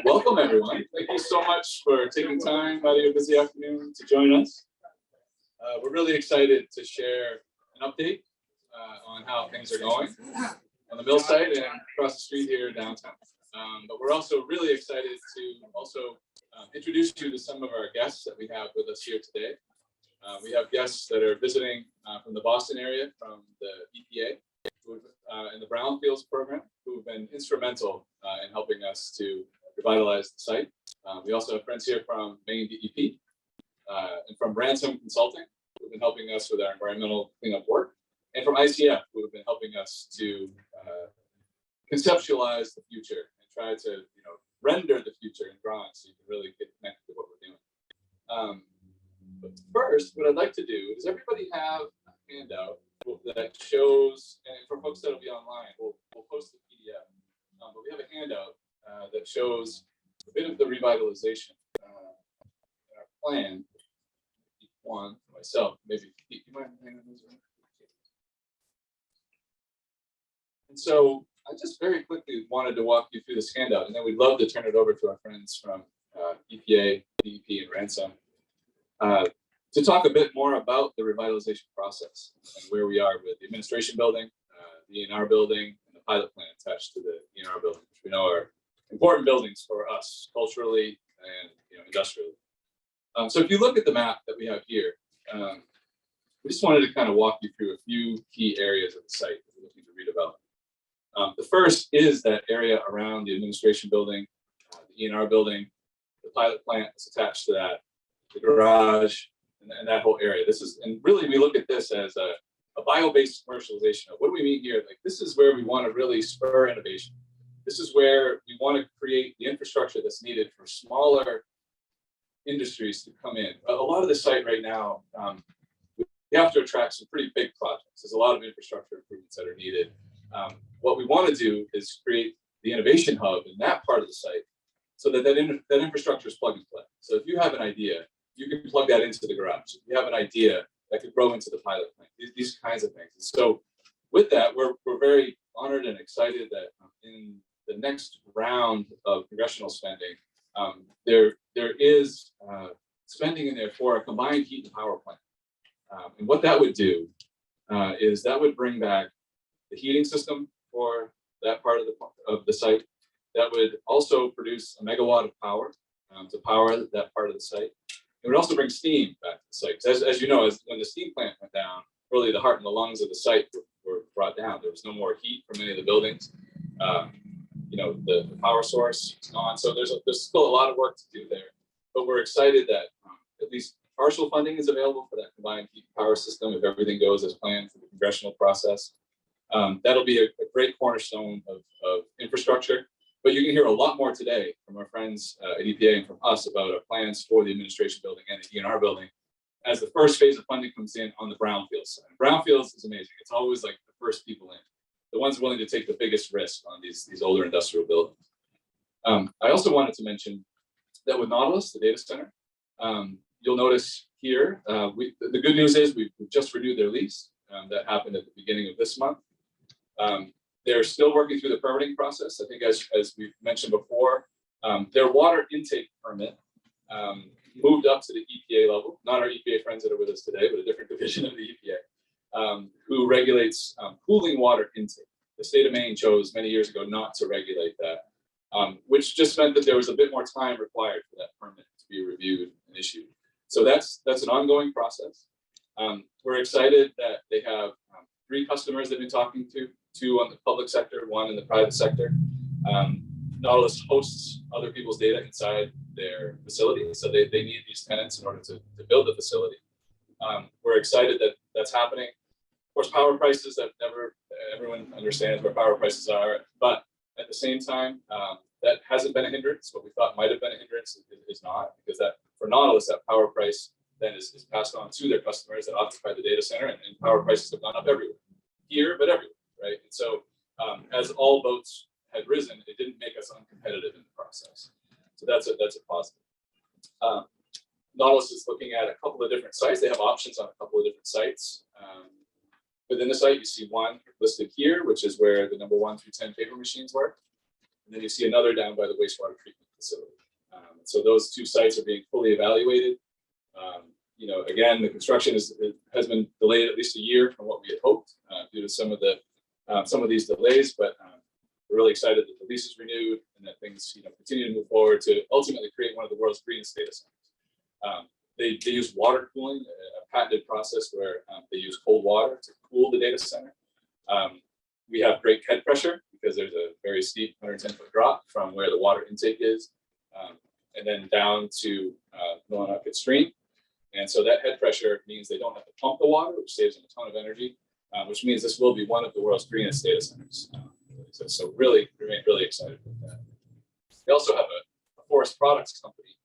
Welcome everyone. Thank you so much for taking time out of your busy afternoon to join us. We're really excited to share an update on how things are going on the mill site and across the street here downtown. But we're also really excited to also introduce you to some of our guests that we have with us here today. We have guests that are visiting from the Boston area, from the EPA, and the Brownfields program, who have been instrumental in helping us to revitalize the site. We also have friends here from Maine DEP and from Ransom Consulting, who have been helping us with our environmental cleanup work, and from ICF, who have been helping us to conceptualize the future and try to render the future in drawings so you can really get connected to what we're doing. But first, what I'd like to do is everybody have a handout that shows, and for folks that will be online, we'll post the PDF. But we have a handout that shows a bit of the revitalization in our plan. One for myself, maybe you might hang on this one. And so I just very quickly wanted to walk you through this handout, and then we'd love to turn it over to our friends from EPA, DEP, and Ransom to talk a bit more about the revitalization process and where we are with the administration building, the E&R building, and the pilot plant attached to the E&R building, which we know are important buildings for us culturally and industrially. So if you look at the map that we have here, we just wanted to kind of walk you through a few key areas of the site that we're looking to redevelop. The first is that area around the administration building, the E&R building, the pilot plant that's attached to that, the garage, and that whole area. This is, and really we look at this as a bio-based commercialization of what do we mean here? Like, this is where we want to really spur innovation. This is where we want to create the infrastructure that's needed for smaller industries to come in. A lot of the site right now, we have to attract some pretty big projects. There's a lot of infrastructure improvements that are needed. What we want to do is create the innovation hub in that part of the site so that that infrastructure is plug and play. So if you have an idea, you can plug that into the garage. If you have an idea that could grow into the pilot plant, these kinds of things. And so with that, we're very honored and excited that in the next round of congressional spending, there is spending in there for a combined heat and power plant. And what that would do is that would bring back the heating system for that part of the site. That would also produce a megawatt of power to power that part of the site. It would also bring steam back to the site. As you know, when the steam plant went down, really the heart and the lungs of the site were brought down. There was no more heat from any of the buildings. The power source is gone. So there's still a lot of work to do there. But we're excited that at least partial funding is available for that combined heat and power system if everything goes as planned for the congressional process. That'll be a great cornerstone of infrastructure. But you can hear a lot more today from our friends at EPA and from us about our plans for the administration building and the E&R building as the first phase of funding comes in on the Brownfield side. Brownfields is amazing. It's always like the first people in, the ones willing to take the biggest risk on these older industrial buildings. I also wanted to mention that with Nautilus, the data center, you'll notice here, the good news is we've just renewed their lease. That happened at the beginning of this month. They're still working through the permitting process. I think as we've mentioned before, their water intake permit moved up to the EPA level, not our EPA friends that are with us today, but a different division of the EPA, who regulates cooling water intake. The state of Maine chose many years ago not to regulate that, which just meant that there was a bit more time required for that permit to be reviewed and issued. So that's an ongoing process. We're excited that they have 3 customers they've been talking to, 2 on the public sector, 1 in the private sector. Nautilus hosts other people's data inside their facility, so they need these tenants in order to build the facility. We're excited that that's happening. Of course, power prices, that everyone understands where power prices are, but at the same time, that hasn't been a hindrance. What we thought might have been a hindrance is not, because that for Nautilus, that power price then is passed on to their customers that occupy the data center, and power prices have gone up everywhere, here, but everywhere, right? And so as all boats had risen, it didn't make us uncompetitive in the process. So that's a positive. Nautilus is looking at a couple of different sites. They have options on a couple of different sites. Within the site, you see one listed here, which is where the number 1 through 10 paper machines work. and then you see another down by the wastewater treatment facility. So those two sites are being fully evaluated. Again, the construction has been delayed at least a year from what we had hoped due to some of these delays, but we're really excited that the lease is renewed and that things continue to move forward to ultimately create one of the world's greenest data centers. They use water cooling, a patented process where they use cold water to cool the data center. We have great head pressure because there's a very steep 110-foot drop from where the water intake is, and then down to Millinocket Stream. And so that head pressure means they don't have to pump the water, which saves them a ton of energy, which means this will be one of the world's greenest data centers. So really, remain really excited about that. We also have a forest products company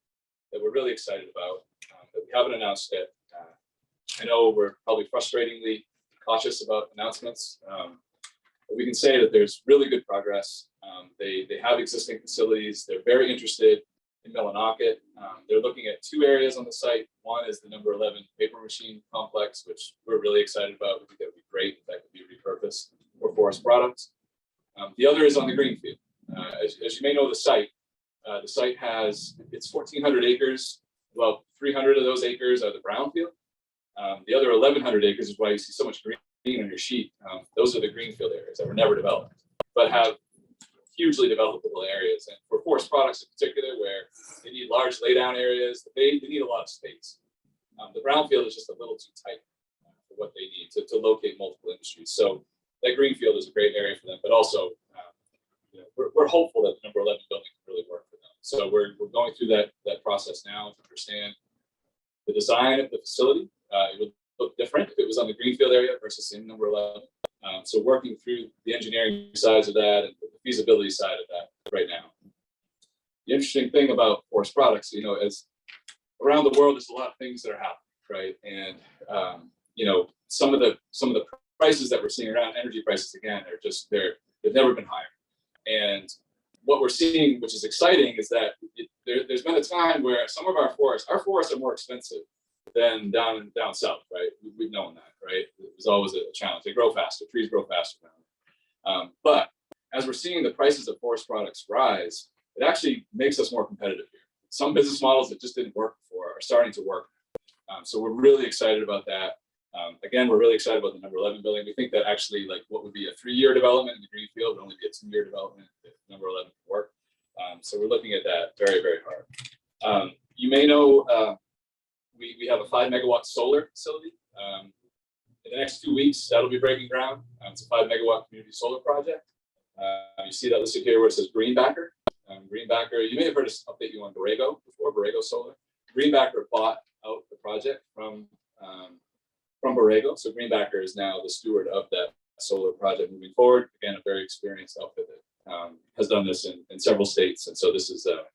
that we're really excited about that we haven't announced yet. I know we're probably frustratingly cautious about announcements, but we can say that there's really good progress. They have existing facilities. They're very interested in Millinocket. They're looking at two areas on the site. One is the number 11 paper machine complex, which we're really excited about. We think that would be great if that could be repurposed for forest products. The other is on the greenfield. As you may know, the site has, it's 1,400 acres. About 300 of those acres are the brownfield. The other 1,100 acres is why you see so much green on your sheet. Those are the greenfield areas that were never developed, but have hugely developable areas. And for forest products in particular, where they need large laydown areas, they need a lot of space. The brownfield is just a little too tight for what they need to locate multiple industries. So that greenfield is a great area for them, but also we're hopeful that the number 11 building can really work for them. So we're going through that process now to understand the design of the facility. It would look different if it was on the greenfield area versus in number 11. So working through the engineering sides of that and the feasibility side of that right now. The interesting thing about forest products, as around the world, there's a lot of things that are happening, right? And some of the prices that we're seeing around energy prices again are just they've never been higher. And what we're seeing, which is exciting, is that there's been a time where some of our forests are more expensive than down south, right? We've known that, right? It was always a challenge. They grow faster, trees grow faster now. But as we're seeing the prices of forest products rise, it actually makes us more competitive here. Some business models that just didn't work before are starting to work. So we're really excited about that. Again, we're really excited about the number 11 building. We think that actually, like, what would be a 3-year development in the greenfield would only be a 2-year development if number 11 can work. So we're looking at that very, very hard. You may know we have a 5 megawatt solar facility. In the next 2 weeks, that'll be breaking ground. It's a 5 megawatt community solar project. You see that listed here where it says Greenbacker. Greenbacker, you may have heard us update you on Borrego before, Borrego Solar. Greenbacker bought out the project from Borrego. So Greenbacker is now the steward of that solar project moving forward. Again, a very experienced outfit that has done this in several states. And so this is a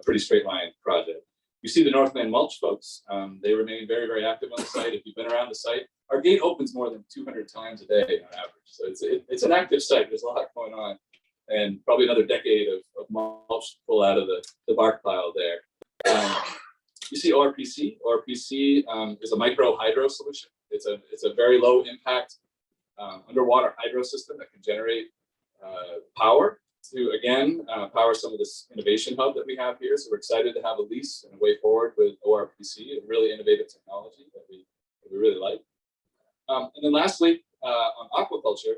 pretty straight line project. You see the Northland mulch folks. They remain very, very active on the site. If you've been around the site, our gate opens more than 200 times a day on average. So it's an active site. There's a lot going on, and probably another decade of mulch to pull out of the bark pile there. You see ORPC. ORPC is a micro hydro solution. It's a very low impact underwater hydro system that can generate power to, again, power some of this innovation hub that we have here. So we're excited to have a lease and a way forward with ORPC, a really innovative technology that we really like. And then lastly, on aquaculture,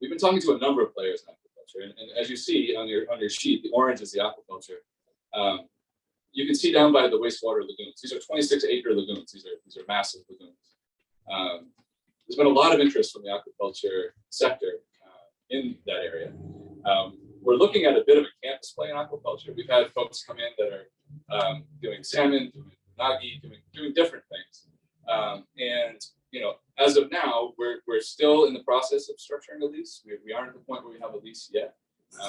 we've been talking to a number of players in aquaculture. And as you see on your sheet, the orange is the aquaculture. You can see down by the wastewater lagoons. These are 26-acre lagoons. These are massive lagoons. There's been a lot of interest from the aquaculture sector in that area. We're looking at a bit of a campus play in aquaculture. We've had folks come in that are doing salmon, doing nagi, doing different things. And as of now, we're still in the process of structuring a lease. We aren't at the point where we have a lease yet.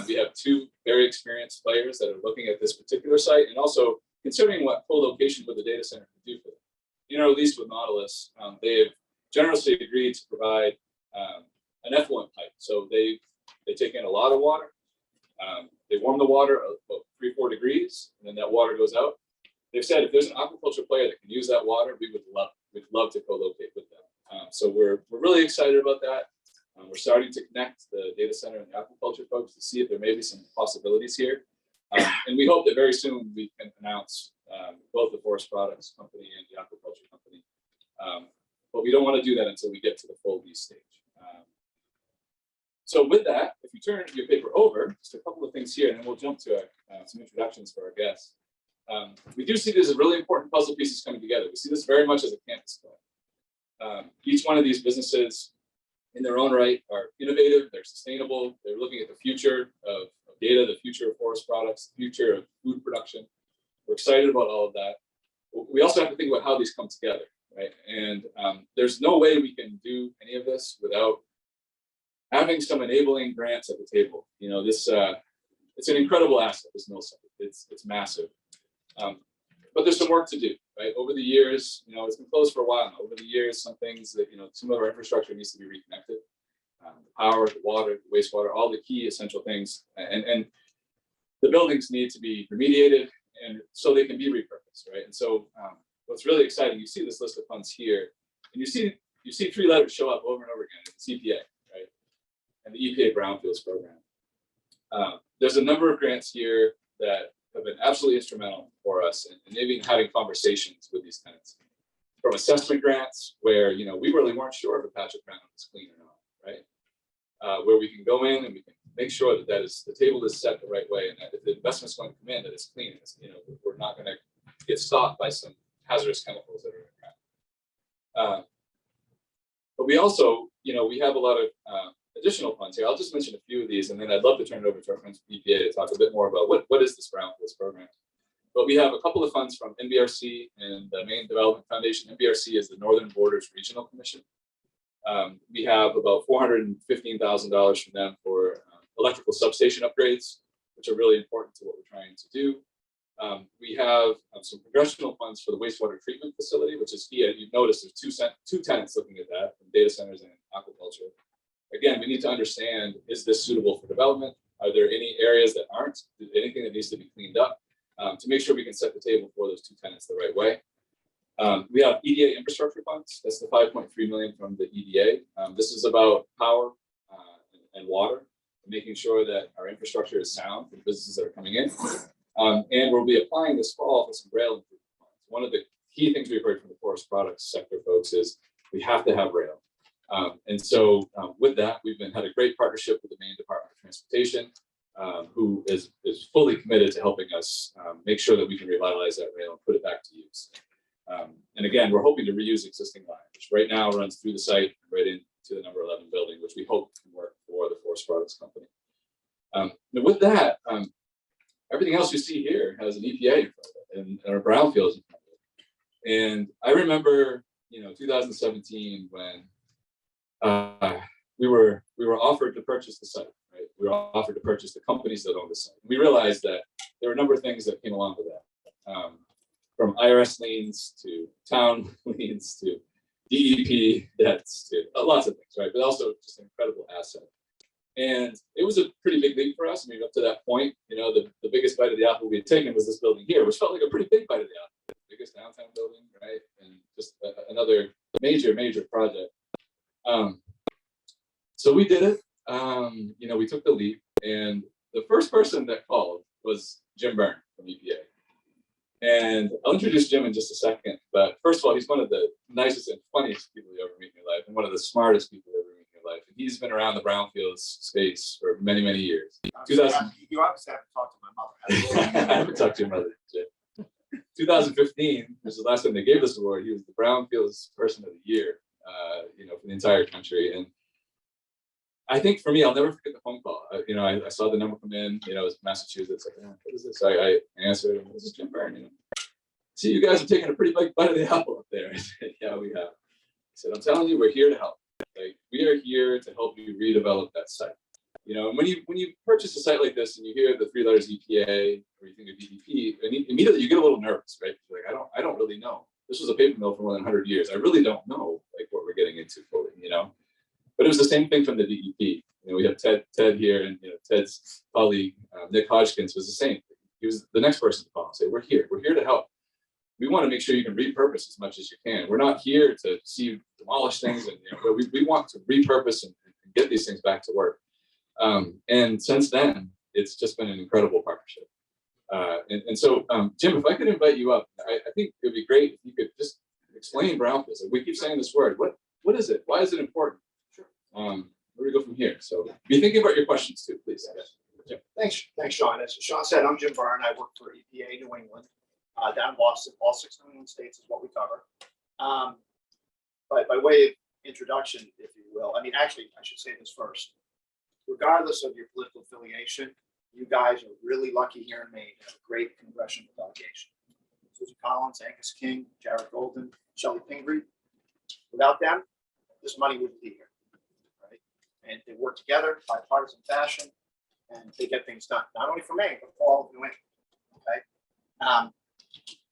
We have 2 very experienced players that are looking at this particular site and also considering what co-location with the data center can do for them. In our lease with Nautilus, they have generously agreed to provide an effluent pipe. So they take in a lot of water. They warm the water about 3-4 degrees, and then that water goes out. They've said if there's an aquaculture player that can use that water, we'd love to co-locate with them. So we're really excited about that. We're starting to connect the data center and the aquaculture folks to see if there may be some possibilities here. And we hope that very soon we can announce both the forest products company and the aquaculture company. But we don't want to do that until we get to the full lease stage. So with that, if you turn your paper over, just a couple of things here, and then we'll jump to some introductions for our guests. We do see these as really important puzzle pieces coming together. We see this very much as a campus play. Each one of these businesses in their own right are innovative, they're sustainable, they're looking at the future of data, the future of forest products, the future of food production. We're excited about all of that. We also have to think about how these come together, right? And there's no way we can do any of this without having some enabling grants at the table. You know, this it's an incredible asset, this mill site. It's massive. But there's some work to do, right? Over the years, you know, it's been closed for a while now. Over the years, some things that, you know, some of our infrastructure needs to be reconnected. The power, the water, the wastewater, all the key essential things. And the buildings need to be remediated and so they can be repurposed, right? And so what's really exciting, you see this list of funds here, and you see three letters show up over and over again. It's EPA, right? And the EPA Brownfields program. There's a number of grants here that have been absolutely instrumental for us in maybe having conversations with these tenants. From assessment grants, where, you know, we really weren't sure if a patch of ground was clean or not, right? Where we can go in and we can make sure that the table is set the right way, and that if the investment's going to come in, that it's clean. You know, we're not going to get stopped by some hazardous chemicals that are in the ground. But we also, you know, we have a lot of additional funds here. I'll just mention a few of these, and then I'd love to turn it over to our friends from EPA to talk a bit more about what is this Brownfields program. But we have a couple of funds from NBRC and the Maine Development Foundation. NBRC is the Northern Borders Regional Commission. We have about $415,000 from them for electrical substation upgrades, which are really important to what we're trying to do. We have some congressional funds for the wastewater treatment facility, which is key. You've noticed there's two tenants looking at that, from data centers and aquaculture. Again, we need to understand, is this suitable for development? Are there any areas that aren't? Anything that needs to be cleaned up to make sure we can set the table for those two tenants the right way? We have EDA infrastructure funds. That's the $5.3 million from the EDA. This is about power and water, making sure that our infrastructure is sound for the businesses that are coming in. And we'll be applying this fall for some rail improvement funds. One of the key things we've heard from the forest products sector folks is we have to have rail. And so with that, we've had a great partnership with the Maine Department of Transportation, who is fully committed to helping us make sure that we can revitalize that rail and put it back to use. And again, we're hoping to reuse existing line, which right now runs through the site right into the number 11 building, which we hope can work for the forest products company. Now with that, everything else you see here has an EPA in front of it and our brownfields in front of it. And I remember, you know, 2017 when we were offered to purchase the site, right? We were offered to purchase the companies that own the site. We realized that there were a number of things that came along with that, from IRS liens to town liens to DEP debts to lots of things, right? But also just an incredible asset. And it was a pretty big leap for us. I mean, up to that point, you know, the biggest bite of the apple we had taken was this building here, which felt like a pretty big bite of the apple. The biggest downtown building, right? And just another major project. So we did it. You know, we took the leap, and the first person that called was Jim Byrne from EPA. And I'll introduce Jim in just a second. But first of all, he's one of the nicest and funniest people you ever meet in your life, and one of the smartest people you ever meet in your life. And he's been around the brownfields space for many years. You obviously haven't talked to my mother. I haven't talked to your mother, Jim. 2015 was the last time they gave this award. He was the Brownfields Person of the Year, you know, for the entire country. And I think for me, I'll never forget the phone call. You know, I saw the number come in. You know, it was Massachusetts. Like, oh, what is this? I answered. This is Jim Byrne. You know, see, you guys are taking a pretty big bite of the apple up there. I said, yeah, we have. I said, I'm telling you, we're here to help. Like, we are here to help you redevelop that site. You know, and when you purchase a site like this and you hear the three letters EPA or you think of DEP, and immediately you get a little nervous, right? You're like, I don't really know. This was a paper mill for more than 100 years. I really don't know like what we're getting into fully, you know. But it was the same thing from the DEP. You know, we have Ted here, and you know, Ted's colleague Nick Hodgkins was the same. He was the next person to call and say, "We're here to help. We want to make sure you can repurpose as much as you can. We're not here to see you demolish things, and you know, we want to repurpose and and get these things back to work. And since then, it's just been an incredible partnership. So, Jim, if I could invite you up, I think it'd be great if you could just explain brownfields. We keep saying this word. What is it? Why is it important? Sure. Where do we go from here? So be thinking about your questions too, please. Yeah. Thanks, Sean. As Sean said, I'm Jim Byrne. I work for EPA New England, down in Boston. All 6 New England states is what we cover. But by way of introduction, if you will, I mean, actually, I should say this first. Regardless of your political affiliation, you guys are really lucky here in Maine to have a great congressional delegation. Susan Collins, Angus King, Jared Golden, Shelley Pingree. Without them, this money wouldn't be here, right? And they work together, bipartisan fashion, and they get things done. Not only for Maine, but for all of New England. Okay.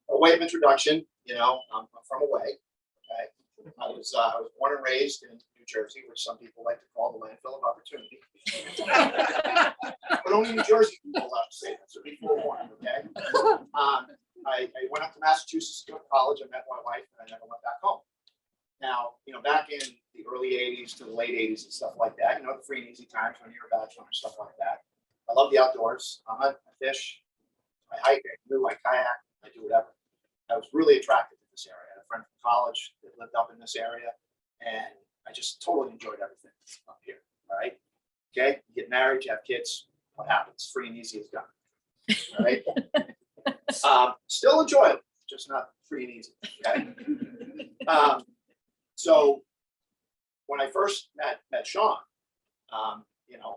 A way of introduction, I'm from away. Okay. I was born and raised in New Jersey, which some people like to call the landfill of opportunity. But only New Jersey people allowed to say that, so be forewarned, okay? I went up to Massachusetts to go to college. I met my wife, and I never went back home. Now, back in the early 80s to the late 80s and stuff like that, the free and easy times when you're a bachelor and stuff like that. I love the outdoors. I fish, I hike, I canoe, I kayak, I do whatever. I was really attracted to this area. I had a friend from college that lived up in this area, and I just totally enjoyed everything up here. All right. Okay. You get married, you have kids. What happens? Free and easy is done. All right. Still enjoyable, just not free and easy. Okay. So when I first met Sean,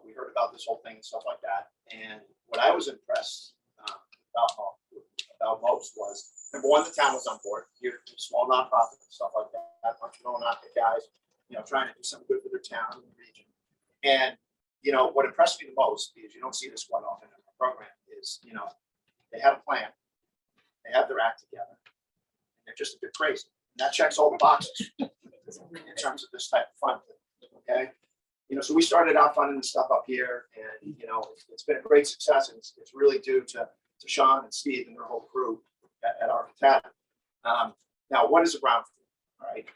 we heard about this whole thing and stuff like that. And what I was impressed about most was, number one, the town was on board. You're a small nonprofit and stuff like that. Bunch of non-profit guys, trying to do something good for their town and the region. And what impressed me the most, because you don't see this quite often in the program, is they have a plan, they have their act together, and they're just a bit crazy. And that checks all the boxes in terms of this type of funding. Okay. So we started out funding the stuff up here, and it's been a great success, and it's really due to Sean and Steve and their whole crew at our academy. Now, what is a brownfield? All right,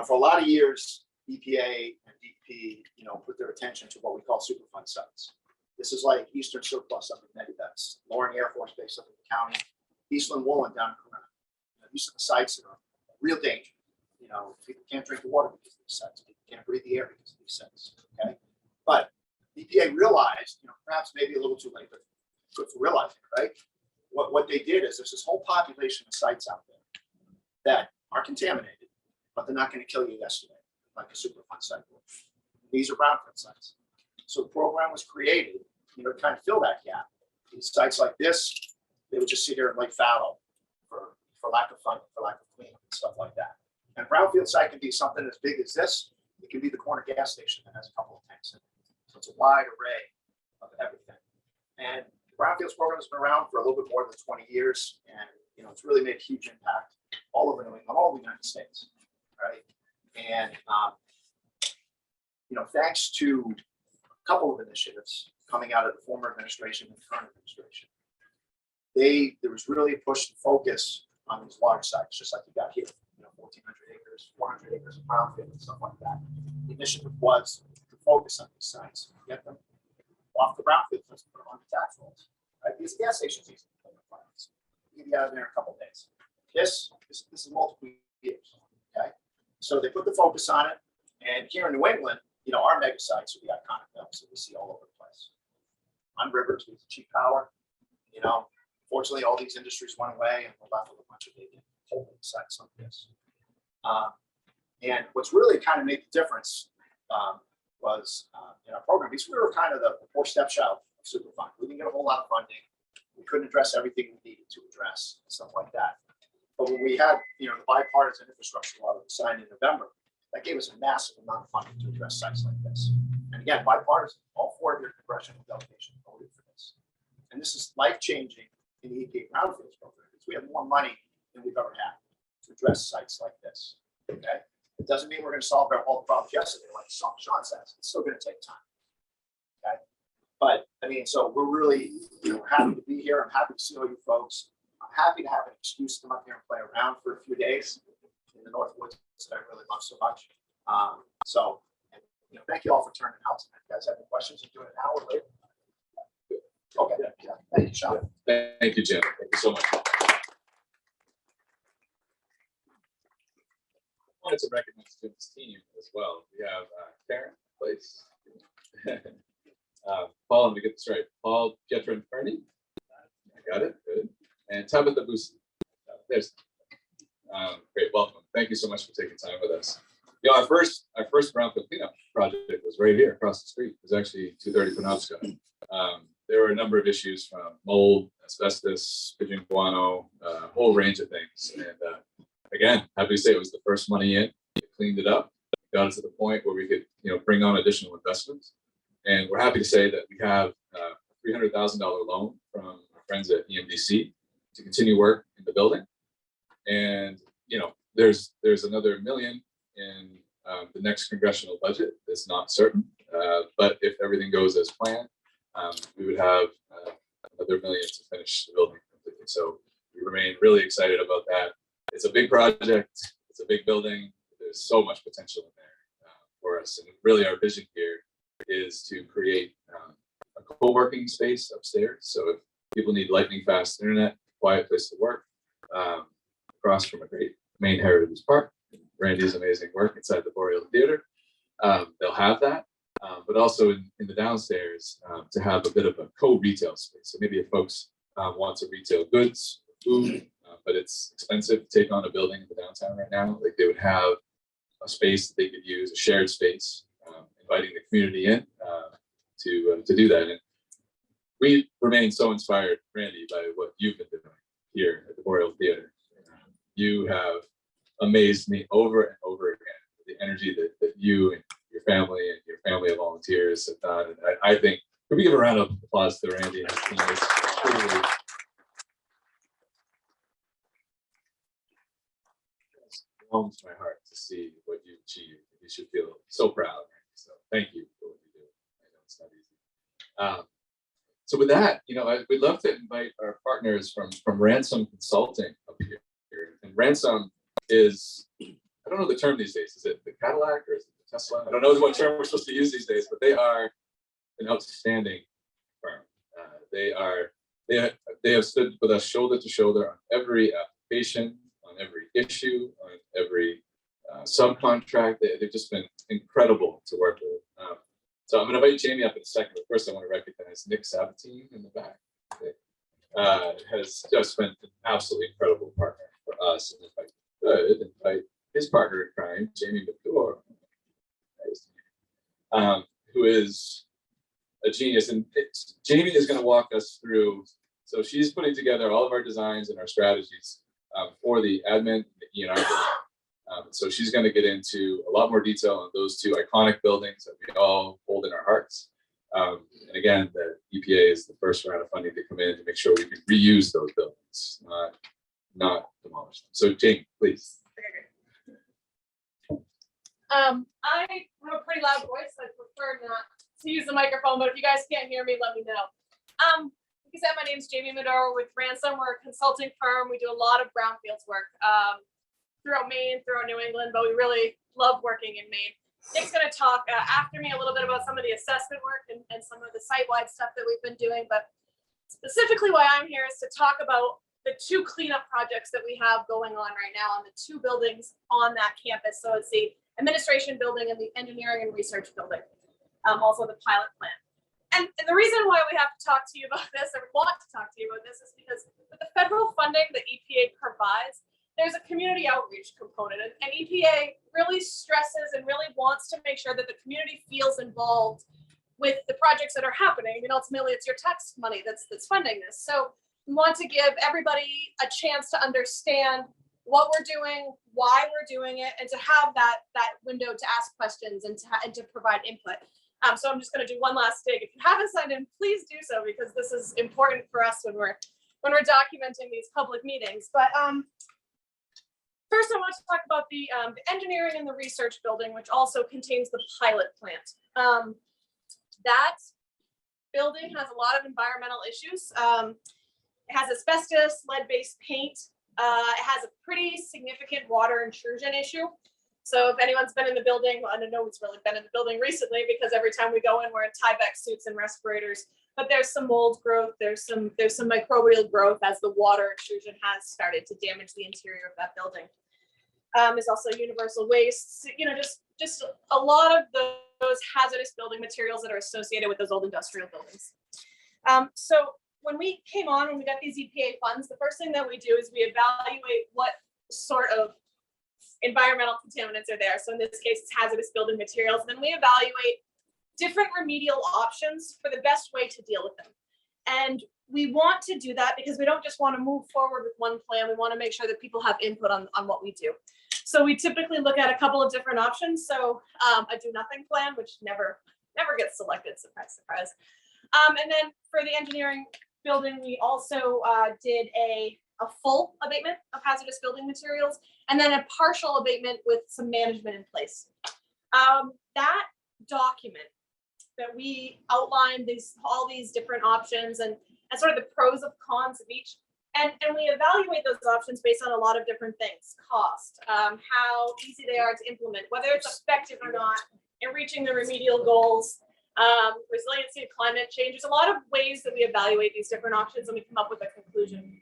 for a lot of years, EPA and DEP, put their attention to what we call Superfund sites. This is like Eastern Surplus up in Medivets, Loring Air Force Base up in the county, Eastland Woolen down in Corona. These are the sites that are real danger. People can't drink the water because of these sites. People can't breathe the air because of these sites. Okay, but EPA realized, perhaps maybe a little too late, but good for realizing, right? What they did is there's this whole population of sites out there that are contaminated, but they're not going to kill you yesterday, like a Superfund site would. These are brownfield sites. So the program was created, to kind of fill that gap. These sites like this, they would just sit here and like fallow for lack of funding, for lack of cleanup and stuff like that. And a brownfield site can be something as big as this. It can be the corner gas station that has a couple of tanks in it. So it's a wide array of everything. And the brownfields program has been around for a little bit more than 20 years, and it's really made a huge impact all over New England, all the United States, right? And thanks to a couple of initiatives coming out of the former administration and the current administration, there was really a push to focus on these large sites, just like you got here, 1,400 acres, 400 acres of brownfield and stuff like that. The initiative was to focus on these sites, get them off the brownfield list, put them on the tax rolls. Right? These gas stations easy to put in plants. You can get out of there in a couple of days. This is multiple years. Okay, so they put the focus on it, and here in New England, our mega sites are the iconic mills that we see all over the place. On rivers with cheap power. Fortunately, all these industries went away, and we're left with a bunch of vacant holding sites like this. And what's really kind of made the difference was in our program, because we were kind of the poor stepchild of Superfund. We didn't get a whole lot of funding. We couldn't address everything we needed to address and stuff like that. But when we had, the bipartisan infrastructure law that was signed in November, that gave us a massive amount of funding to address sites like this. And again, bipartisan, all 4 of your congressional delegations voted for this. And this is life-changing in the EPA Brownfields program, because we have more money than we've ever had to address sites like this. Okay, it doesn't mean we're going to solve all the problems yesterday, like Sean says. It's still going to take time. Okay, but so we're really happy to be here. I'm happy to see all you folks. I'm happy to have an excuse to come up here and play around for a few days in the North Woods that I really love so much. So thank you all for turning out tonight. You guys have any questions? You're doing it now or later? Okay, yeah, thank you, Sean. Thank you, Jim. Thank you so much. I wanted to recognize Jim's team as well. We have Karen, please. Paul, let me get this right. Paul, Pietra, and Fernie. I got it. Good. And Tabitha Busi. There's. Great. Welcome. Thank you so much for taking time with us. Our first brownfield cleanup project was right here across the street. It was actually 230 Penobscot. There were a number of issues from mold, asbestos, pigeon guano, a whole range of things. And again, happy to say it was the first money in. It cleaned it up, got it to the point where we could, bring on additional investments. And we're happy to say that we have a $300,000 loan from our friends at EMDC to continue work in the building. And there's another $1 million in the next congressional budget. That's not certain, but if everything goes as planned, we would have another $1 million to finish the building completely. So we remain really excited about that. It's a big project. It's a big building. There's so much potential in there for us. And really our vision here is to create a co-working space upstairs. So if people need lightning fast internet, quiet place to work, across from a great main heritage park, Randy's amazing work inside the Boreal Theater, they'll have that. But also in the downstairs to have a bit of a co-retail space. So maybe if folks want to retail goods, food, but it's expensive to take on a building in the downtown right now, like they would have a space that they could use, a shared space, inviting the community in to do that. And we remain so inspired, Randy, by what you've been doing here at the Boreal Theater. You have amazed me over and over again, the energy that you and your family of volunteers have done. And I think, could we give a round of applause to Randy and his team? It's truly, it warms my heart to see what you've achieved. You should feel so proud, Randy. So thank you for what you do. I know it's not easy. So with that, we'd love to invite our partners from Ransom Consulting up here. And Ransom is, I don't know the term these days. Is it the Cadillac or is it the Tesla? I don't know what term we're supposed to use these days, but they are an outstanding firm. They have stood with us shoulder to shoulder on every application, on every issue, on every subcontract. They've just been incredible to work with. So I'm going to invite Jamie up in a second, but first I want to recognize Nick Sabatine in the back. Has just been an absolutely incredible partner for us. And if I could invite his partner in crime, Jamie McDore, who is a genius. And Jamie is going to walk us through. So she's putting together all of our designs and our strategies for the admin, the E&R. So she's going to get into a lot more detail on those two iconic buildings that we all hold in our hearts. And again, the EPA is the first round of funding to come in to make sure we can reuse those buildings, not demolish them. So Jamie, please. I have a pretty loud voice. I prefer not to use the microphone, but if you guys can't hear me, let me know. Like I said, my name is Jamie Medoro with Ransom. We're a consulting firm. We do a lot of brownfields work throughout Maine, throughout New England, but we really love working in Maine. Nick's going to talk after me a little bit about some of the assessment work and some of the site-wide stuff that we've been doing, but specifically why I'm here is to talk about the two cleanup projects that we have going on right now on the two buildings on that campus. So it's the administration building and the engineering and research building, also the pilot plant. And the reason why we have to talk to you about this, or want to talk to you about this, is because with the federal funding that EPA provides, there's a community outreach component, and EPA really stresses and really wants to make sure that the community feels involved with the projects that are happening. I mean, ultimately, it's your tax money that's funding this. So we want to give everybody a chance to understand what we're doing, why we're doing it, and to have that window to ask questions and to provide input. So I'm just going to do one last dig. If you haven't signed in, please do so, because this is important for us when we're documenting these public meetings. But first, I want to talk about the engineering and the research building, which also contains the pilot plant. That building has a lot of environmental issues. It has asbestos, lead-based paint. It has a pretty significant water intrusion issue. So if anyone's been in the building, well, I don't know who's really been in the building recently because every time we go in, we're in Tyvek suits and respirators. But there's some mold growth, there's some microbial growth as the water extrusion has started to damage the interior of that building. There's also universal waste, you know, just a lot of those hazardous building materials that are associated with those old industrial buildings. So when we came on, when we got these EPA funds, the first thing that we do is we evaluate what sort of environmental contaminants are there. So in this case, it's hazardous building materials. Then we evaluate different remedial options for the best way to deal with them. And we want to do that because we don't just want to move forward with one plan. We want to make sure that people have input on what we do. So we typically look at a couple of different options. So a do nothing plan, which never gets selected, surprise, surprise. And then for the engineering building, we also did a full abatement of hazardous building materials, and then a partial abatement with some management in place. That document that we outlined all these different options and sort of the pros and cons of each, and we evaluate those options based on a lot of different things: cost, how easy they are to implement, whether it's effective or not in reaching the remedial goals, resiliency to climate change. There's a lot of ways that we evaluate these different options and we come up with a conclusion.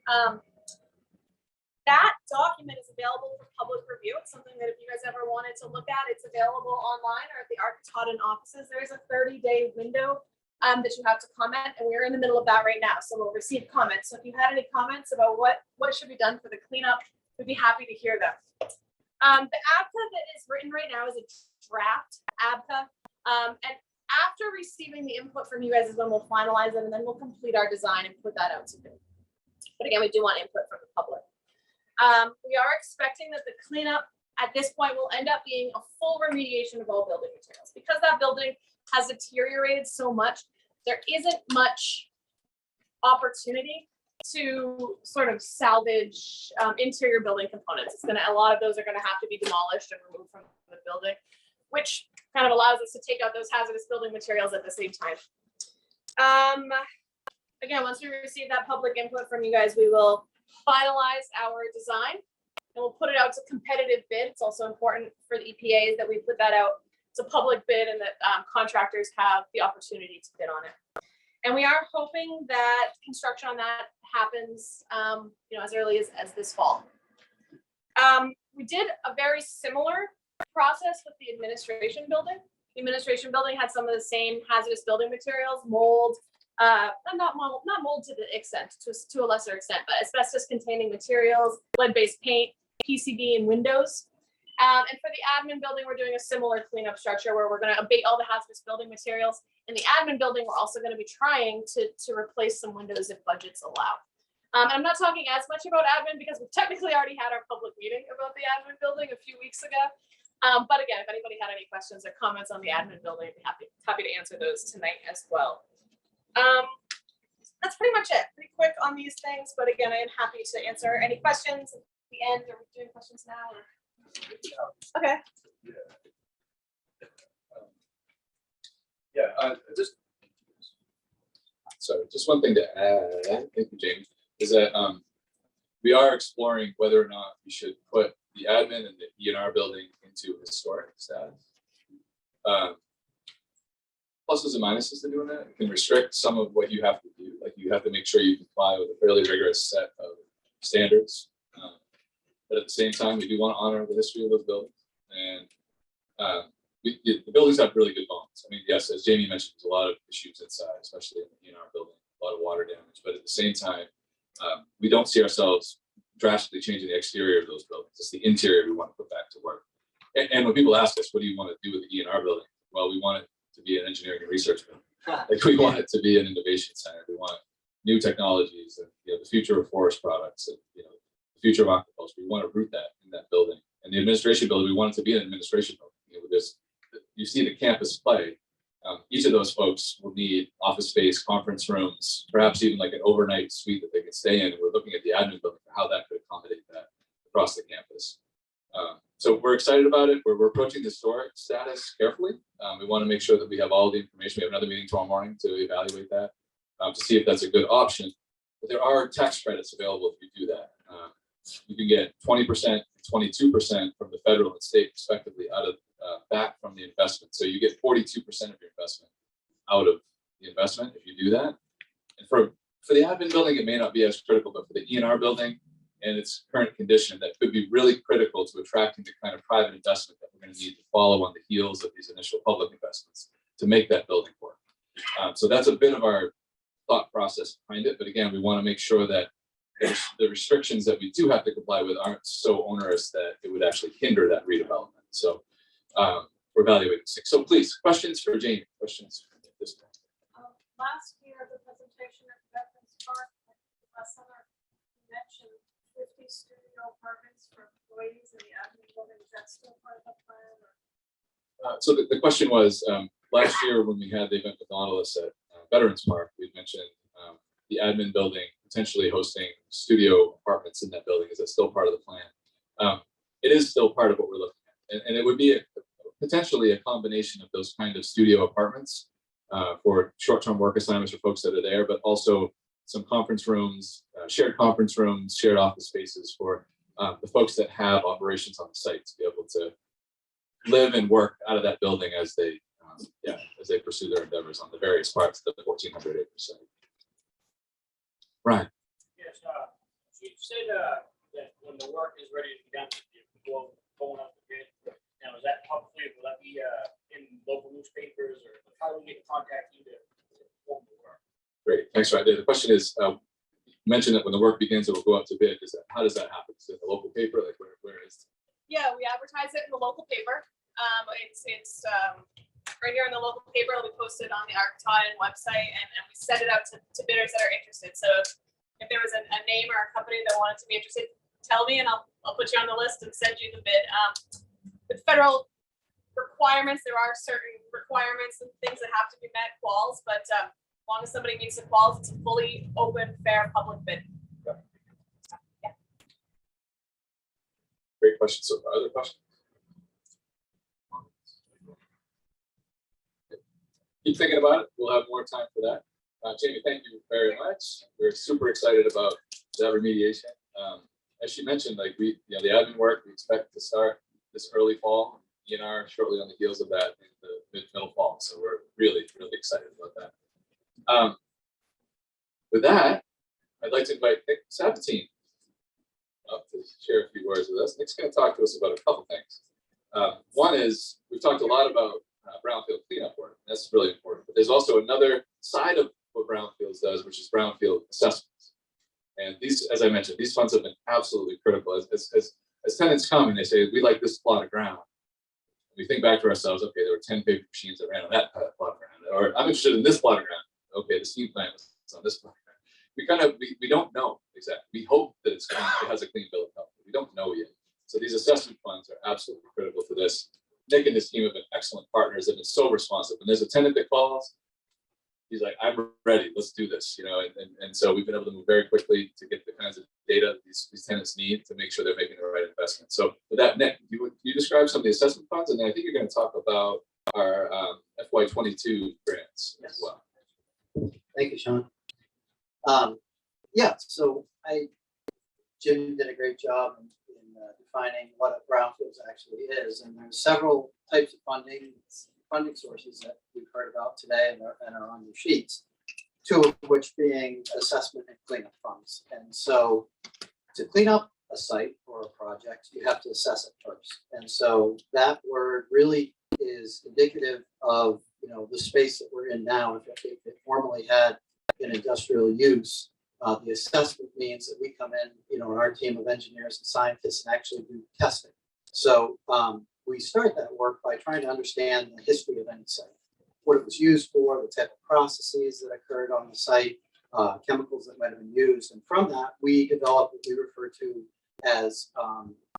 That document is available for public review. It's something that if you guys ever wanted to look at, it's available online or at the Architecton offices. There's a 30-day window that you have to comment, and we're in the middle of that right now. So we'll receive comments. So if you had any comments about what should be done for the cleanup, we'd be happy to hear them. The ABCA that is written right now is a draft ABCA. And after receiving the input from you guys is when we'll finalize it, and then we'll complete our design and put that out to bid. But again, we do want input from the public. We are expecting that the cleanup at this point will end up being a full remediation of all building materials. Because that building has deteriorated so much, there isn't much opportunity to sort of salvage interior building components. A lot of those are gonna have to be demolished and removed from the building, which kind of allows us to take out those hazardous building materials at the same time. Again, once we receive that public input from you guys, we will finalize our design and we'll put it out to competitive bid. It's also important for the EPAs that we put that out to public bid and that contractors have the opportunity to bid on it. And we are hoping that construction on that happens as early as this fall. We did a very similar process with the administration building. The administration building had some of the same hazardous building materials, mold, not mold to the extent, to a lesser extent, but asbestos containing materials, lead-based paint, PCB and windows. And for the admin building, we're doing a similar cleanup structure where we're going to abate all the hazardous building materials. In the admin building, we're also going to be trying to replace some windows if budgets allow. And I'm not talking as much about admin because we've technically already had our public meeting about the admin building a few weeks ago. But again, if anybody had any questions or comments on the admin building, I'd be happy to answer those tonight as well. That's pretty much it. Pretty quick on these things, but again, I am happy to answer any questions at the end. Are we doing questions now? Or? Okay. Just one thing to add, thank you, Jamie, is that we are exploring whether or not we should put the admin and the E&R building into historic status. Pluses and minuses to doing that. It can restrict some of what you have to do. Like you have to make sure you comply with a fairly rigorous set of standards. But at the same time, we do want to honor the history of those buildings. And the buildings have really good bones. I mean, yes, as Jamie mentioned, there's a lot of issues inside, especially in our building, a lot of water damage. But at the same time, we don't see ourselves drastically changing the exterior of those buildings. It's the interior we want to put back to work. And when people ask us, what do you want to do with the E&R building? Well, we want it to be an engineering and research building. Like we want it to be an innovation center. We want new technologies and the future of forest products and the future of aquaculture. We want to root that in that building. And the administration building, we want it to be an administration building. You see the campus play. Each of those folks will need office space, conference rooms, perhaps even like an overnight suite that they can stay in. And we're looking at the admin building for how that could accommodate that across the campus. So we're excited about it. We're approaching the historic status carefully. We want to make sure that we have all the information. We have another meeting tomorrow morning to evaluate that, to see if that's a good option. But there are tax credits available if you do that. You can get 20% 22% from the federal and state respectively out of back from the investment. So you get 42% of your investment out of the investment if you do that. And for the admin building, it may not be as critical, but for the E&R building and its current condition, that could be really critical to attracting the kind of private investment that we're going to need to follow on the heels of these initial public investments to make that building work. So that's a bit of our thought process behind it. But again, we want to make sure that the restrictions that we do have to comply with aren't so onerous that it would actually hinder that redevelopment. So we're evaluating 6. So please, questions for Jamie? Questions at this point? Last year, the presentation at Veterans Park, last summer, you mentioned 50 studio apartments for employees in the admin building. Is that still part of the plan? Or? So the question was, last year when we had the event with Nautilus at Veterans Park, we mentioned the admin building potentially hosting studio apartments in that building. Is that still part of the plan? It is still part of what we're looking at. And it would be potentially a combination of those kind of studio apartments for short-term work assignments for folks that are there, but also some conference rooms, shared conference rooms, shared office spaces for the folks that have operations on the site to be able to live and work out of that building as they pursue their endeavors on the various parts of the 1,400 acre site. Brian. Yes, you said that when the work is ready to be done, you going up the bid. Now, is that publicly, will that be in local newspapers, or how do we get in contact you to perform the work? Great, thanks, Ryan. The question is, you mentioned that when the work begins, it will go up to bid. How does that happen? Is it in the local paper? Like where is it? Yeah, we advertise it in the local paper. It's right here in the local paper. It'll be posted on the Arcton website, and we send it out to bidders that are interested. So if there was a name or a company that wanted to be interested, tell me, and I'll put you on the list and send you the bid. With federal requirements, there are certain requirements and things that have to be met, quals, but as long as somebody meets the quals, it's a fully open, fair public bid. Yeah. Great question. So other questions? Keep thinking about it. We'll have more time for that. Jamie, thank you very much. We're super excited about that remediation. As she mentioned, like the admin work, we expect to start this early fall, ENR shortly on the heels of that in the middle fall. So we're really, really excited about that. With that, I'd like to invite Nick Sabatine up to share a few words with us. Nick's going to talk to us about a couple things. One is, we've talked a lot about brownfield cleanup work. That's really important. But there's also another side of what brownfields does, which is brownfield assessments. And these, as I mentioned, these funds have been absolutely critical. As tenants come and they say, we like this plot of ground, we think back to ourselves, okay, there were 10 paper machines that ran on that plot of ground, or I'm interested in this plot of ground. Okay, the steam plant was on this plot of ground. We don't know exactly. We hope that it has a clean bill of health. We don't know yet. So these assessment funds are absolutely critical for this. Nick and his team have been excellent partners and been so responsive. When there's a tenant that calls, he's like, I'm ready, let's do this, and so we've been able to move very quickly to get the kinds of data these tenants need to make sure they're making the right investment. So with that, Nick, you describe some of the assessment funds, and then I think you're going to talk about our FY22 grants as well. Thank you, Sean. So Jim did a great job in defining what a brownfields actually is, and there's several types of funding sources that we've heard about today and are on your sheets, two of which being assessment and cleanup funds. And so to clean up a site or a project, you have to assess it first. And so that word really is indicative of the space that we're in now. If it formerly had an industrial use, the assessment means that we come in, our team of engineers and scientists, and actually do testing. So we start that work by trying to understand the history of any site, what it was used for, the type of processes that occurred on the site, chemicals that might have been used. And from that, we develop what we refer to as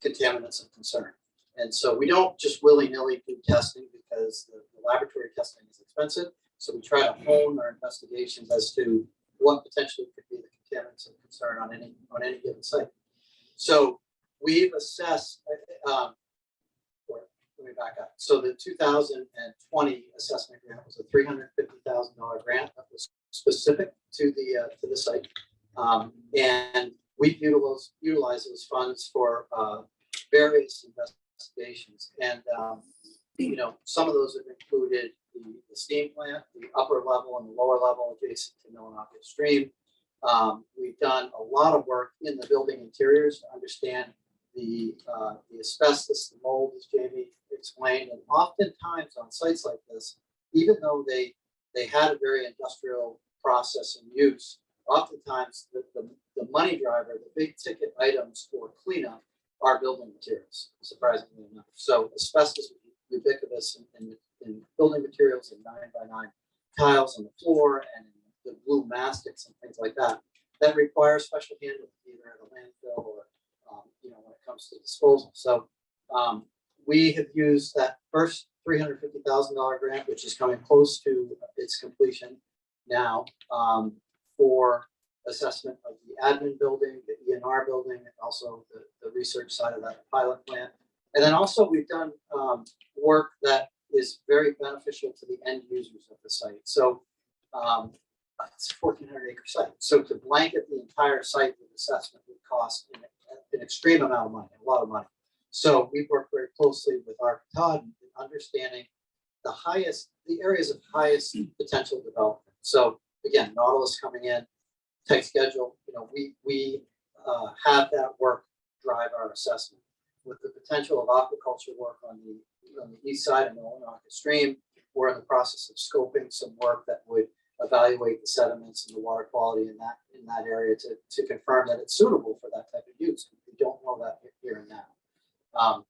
contaminants of concern. And so we don't just willy-nilly do testing because the laboratory testing is expensive. So we try to hone our investigations as to what potentially could be the contaminants of concern on any given site. So we've assessed, let me back up. So the 2020 assessment grant was a $350,000 grant that was specific to the site. And we've utilized those funds for various investigations. And, some of those have included the steam plant, the upper level and the lower level adjacent to Millinocket Stream. We've done a lot of work in the building interiors to understand the asbestos, the mold, as Jamie explained. And oftentimes on sites like this, even though they had a very industrial process and use, oftentimes the money driver, the big ticket items for cleanup are building materials, surprisingly enough. So asbestos is ubiquitous in building materials and 9x9 tiles on the floor and in the blue mastics and things like that. That require special handling either at a landfill or when it comes to disposal. So we have used that first $350,000 grant, which is coming close to its completion now, for assessment of the admin building, the ENR building, and also the research side of that pilot plant. And then also we've done work that is very beneficial to the end users of the site. So it's a 1,400-acre site. So to blanket the entire site with assessment would cost an extreme amount of money, a lot of money. So we've worked very closely with our Todd in understanding the areas of highest potential development. So again, Nautilus coming in, tight schedule. We have that work drive our assessment with the potential of aquaculture work on the east side of the Millinocket Stream. We're in the process of scoping some work that would evaluate the sediments and the water quality in that area to confirm that it's suitable for that type of use. We don't know that here and now.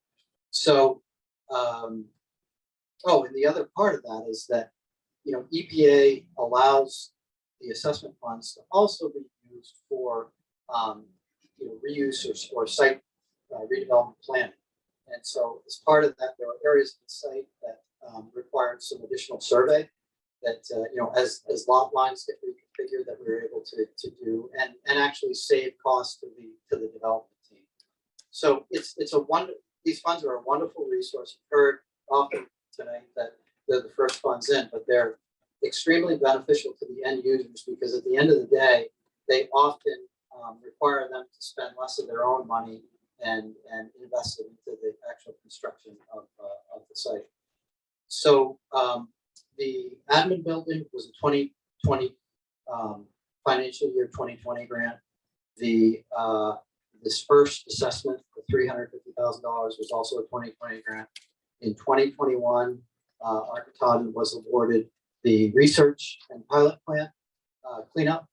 And the other part of that is that EPA allows the assessment funds to also be used for reuse or site redevelopment planning. And so as part of that, there are areas of the site that required some additional survey that, as lot lines get reconfigured, that we were able to do and actually save costs to the development team. So these funds are a wonderful resource. You've heard often tonight that they're the first funds in, but they're extremely beneficial to the end users because at the end of the day, they often require them to spend less of their own money and invest it into the actual construction of the site. So the admin building was a 2020 financial year 2020 grant. This first assessment for $350,000 was also a 2020 grant. In 2021, Architecton was awarded the research and pilot plant cleanup.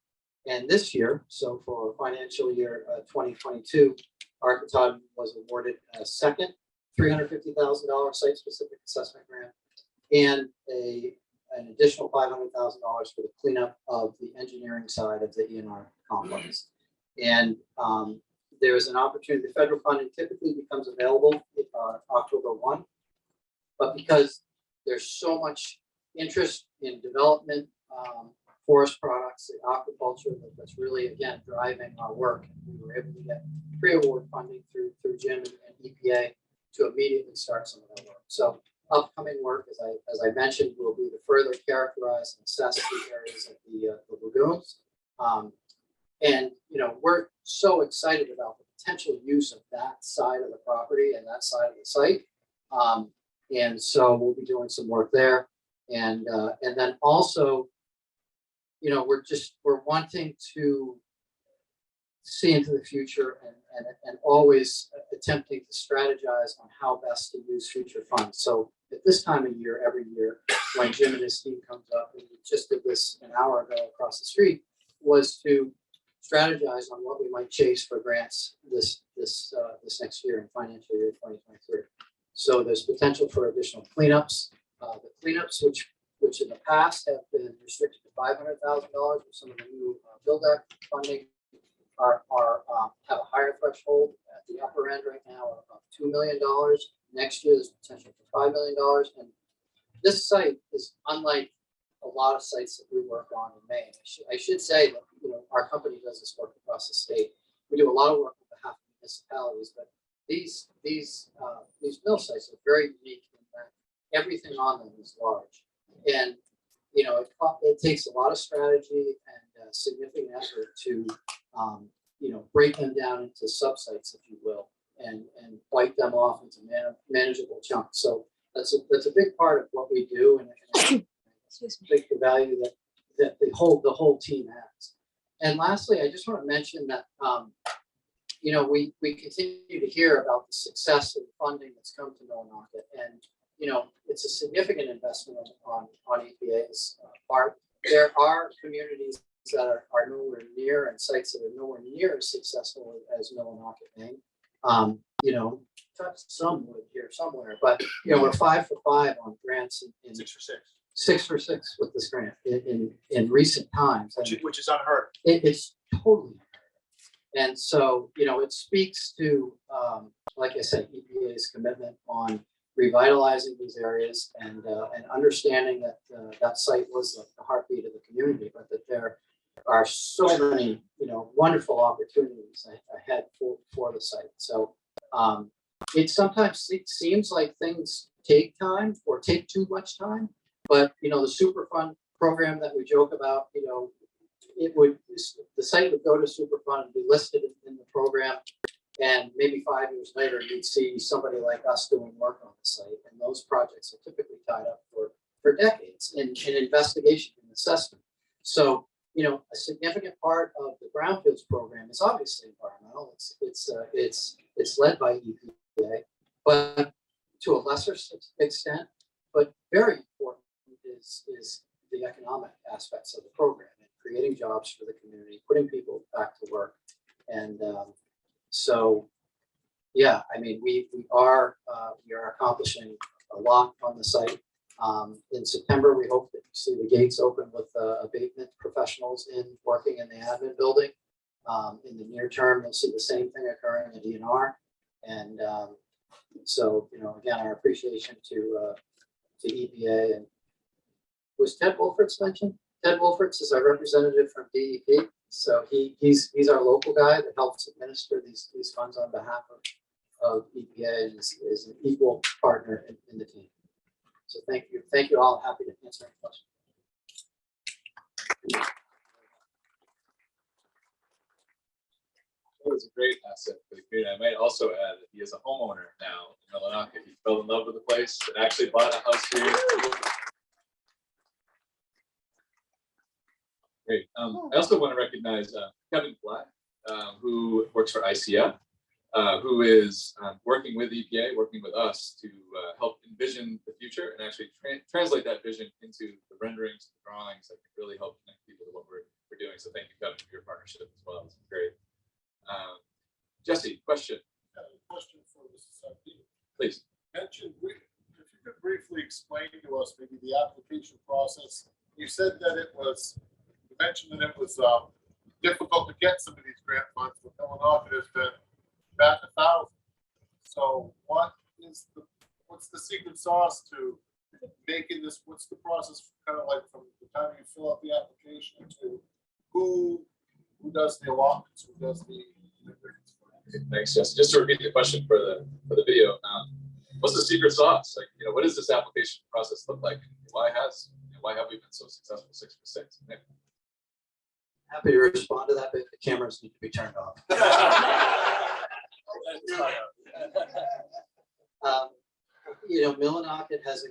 And this year, so for financial year 2022, Architecton was awarded a second $350,000 site-specific assessment grant and an additional $500,000 for the cleanup of the engineering side of the ENR complex. And there's an opportunity. The federal funding typically becomes available October 1, but because there's so much interest in development, forest products, aquaculture, that's really, again, driving our work. We were able to get pre-award funding through Jim and EPA to immediately start some of that work. So upcoming work, as I mentioned, will be to further characterize and assess the areas of the lagoons. And we're so excited about the potential use of that side of the property and that side of the site. And so we'll be doing some work there. And then also, we're wanting to see into the future and always attempting to strategize on how best to use future funds. So at this time of year, every year, when Jim and his team comes up, and we just did this an hour ago across the street, was to strategize on what we might chase for grants this next year in financial year 2023. So there's potential for additional cleanups. The cleanups, which in the past have been restricted to $500,000 with some of the new Build Act funding, have a higher threshold at the upper end right now of $2 million. Next year, there's potential for $5 million. And this site is unlike a lot of sites that we work on in Maine. I should say that our company does this work across the state. We do a lot of work on behalf of municipalities, but these mill sites are very unique in that everything on them is large, and it takes a lot of strategy and significant effort to break them down into subsites, if you will, and bite them off into manageable chunks. So that's a big part of what we do, and I think the value that the whole team has. And lastly, I just want to mention that we continue to hear about the success of the funding that's come to Millinocket, and it's a significant investment on EPA's part. There are communities that are nowhere near, and sites that are nowhere near as successful as Millinocket Maine. Touch some wood here somewhere, but we're 5 for 5 on grants in 6 for 6. 6 for 6 with this grant in recent times. Which is unheard of. It's totally unheard of. And so, it speaks to, like I said, EPA's commitment on revitalizing these areas and understanding that that site was the heartbeat of the community, but that there are so many, wonderful opportunities ahead for the site. So it sometimes seems like things take time or take too much time, but the Superfund program that we joke about, the site would go to Superfund and be listed in the program, and maybe 5 years later you'd see somebody like us doing work on the site, and those projects are typically tied up for decades in investigation and assessment. So a significant part of the Brownfields program is obviously environmental. It's led by EPA, but to a lesser extent, but very important is the economic aspects of the program and creating jobs for the community, putting people back to work. And so, yeah, I mean, we are accomplishing a lot on the site. In September, we hope that you see the gates open with abatement professionals working in the admin building. In the near term, you'll see the same thing occurring in DNR. And so, again, our appreciation to EPA. And was Ted Wolferts mentioned? Ted Wolferts is our representative from DEP. So he's our local guy that helps administer these funds on behalf of EPA, and is an equal partner in the team. So thank you all. Happy to answer any questions. It was a great asset for the community. I might also add that he is a homeowner now in Millinocket. He fell in love with the place and actually bought a house here. Great. I also want to recognize Kevin Black, who works for ICF, who is working with EPA, working with us to help envision the future and actually translate that vision into the renderings, the drawings that can really help connect people to what we're doing. So thank you, Kevin, for your partnership as well. It's great. Jesse, question. Question for Mrs. Santini. Please. If you could briefly explain to us maybe the application process. You said that you mentioned that it was difficult to get some of these grant funds, but Millinocket has been back 1,000. So what's the secret sauce to making this? What's the process kind of like from the time you fill out the application to who does the allotments, who does the grants? Thanks, Jesse. Just to repeat the question for the video, what's the secret sauce? Like, what does this application process look like? Why have we been so successful 6 for 6? Nick? Happy to respond to that, but the cameras need to be turned off. Millinocket has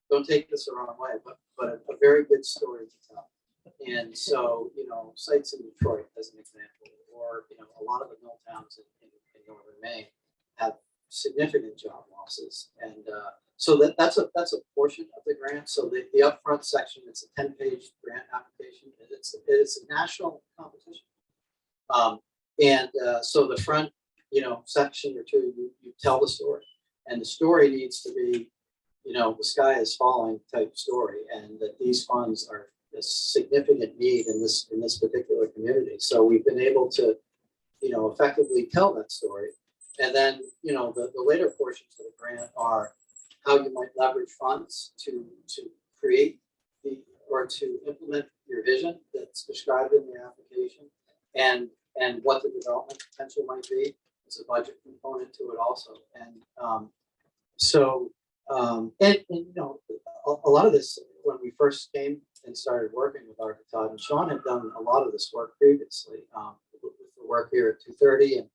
don't take this the wrong way, but a very good story to tell. And so, sites in Detroit, as an example, or a lot of the mill towns in northern Maine have significant job losses, and so that's a portion of the grant. So the upfront section, it's a 10-page grant application, and it's a national competition. So the front, section or two, you tell the story, and the story needs to be, the sky is falling type story, and that these funds are a significant need in this particular community. So we've been able to, effectively tell that story. And then, the later portions of the grant are how you might leverage funds to create or to implement your vision that's described in the application, and what the development potential might be. There's a budget component to it also. And a lot of this, when we first came and started working with Architect, and Sean had done a lot of this work previously with the work here at 230, and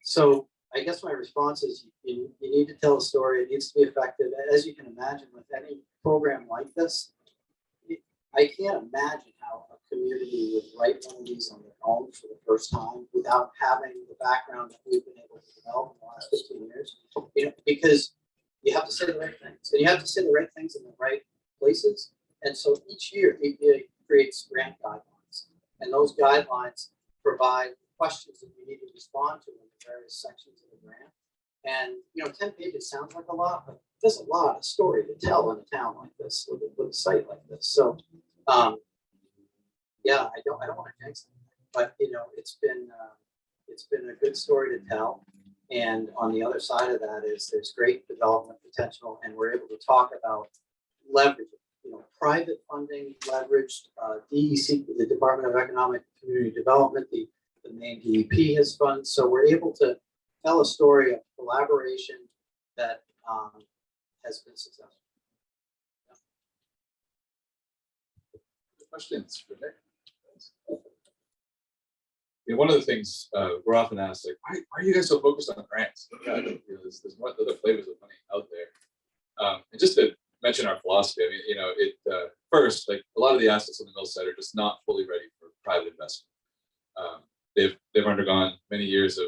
So I guess my response is you need to tell a story. It needs to be effective. As you can imagine, with any program like this, I can't imagine how a community would write one of these on their own for the first time without having the background that we've been able to develop in the last 15 years. You know, because you have to say the right things, and you have to say the right things in the right places. And so each year, EPA creates grant guidelines, and those guidelines provide questions that you need to respond to in the various sections of the grant. And 10 pages sounds like a lot, but there's a lot of story to tell in a town like this, with a site like this. So, yeah, I don't want to jinx it, but it's been a good story to tell. And on the other side of that is there's great development potential, and we're able to talk about leverage, private funding leveraged, DEC, the Department of Economic and Community Development, the main DEP has funds. So we're able to tell a story of collaboration that has been successful. Questions for Nick? One of the things we're often asked, like, why are you guys so focused on grants? There's more other flavors of money out there. And just to mention our philosophy, I mean, first, like a lot of the assets on the mill site are just not fully ready for private investment. They've undergone many years of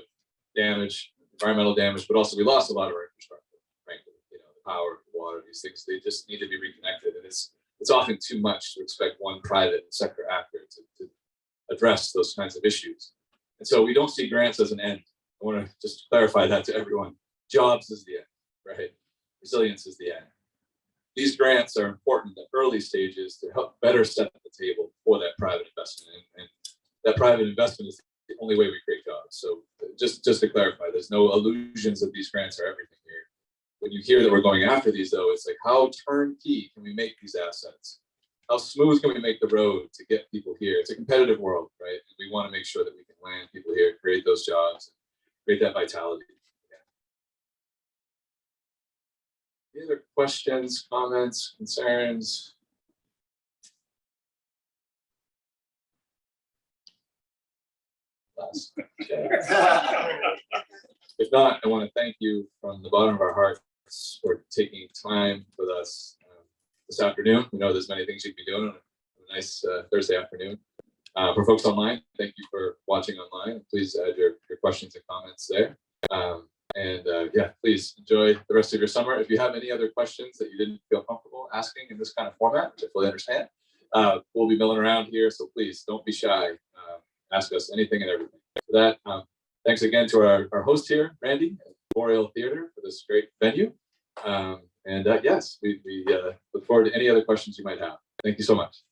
damage, environmental damage, but also we lost a lot of our infrastructure, frankly. The power, the water, these things, they just need to be reconnected. And it's often too much to expect one private sector actor to address those kinds of issues. And so we don't see grants as an end. I want to just clarify that to everyone. Jobs is the end, right? Resilience is the end. These grants are important at early stages to help better set the table for that private investment. And that private investment is the only way we create jobs. So just to clarify, there's no illusions that these grants are everything here. When you hear that we're going after these, though, it's like, how turnkey can we make these assets? How smooth can we make the road to get people here? It's a competitive world, right? And we want to make sure that we can land people here, create those jobs, create that vitality. Yeah. Any other questions, comments, concerns? If not, I want to thank you from the bottom of our hearts for taking time with us this afternoon. We know there's many things you could be doing on a nice Thursday afternoon. For folks online, thank you for watching online. Please add your questions and comments there. Yeah, please enjoy the rest of your summer. If you have any other questions that you didn't feel comfortable asking in this kind of format, which I fully understand, we'll be milling around here. So please don't be shy. Ask us anything and everything. For that, thanks again to our host here, Randy, at Boreal Theater, for this great venue. Yes, we look forward to any other questions you might have. Thank you so much.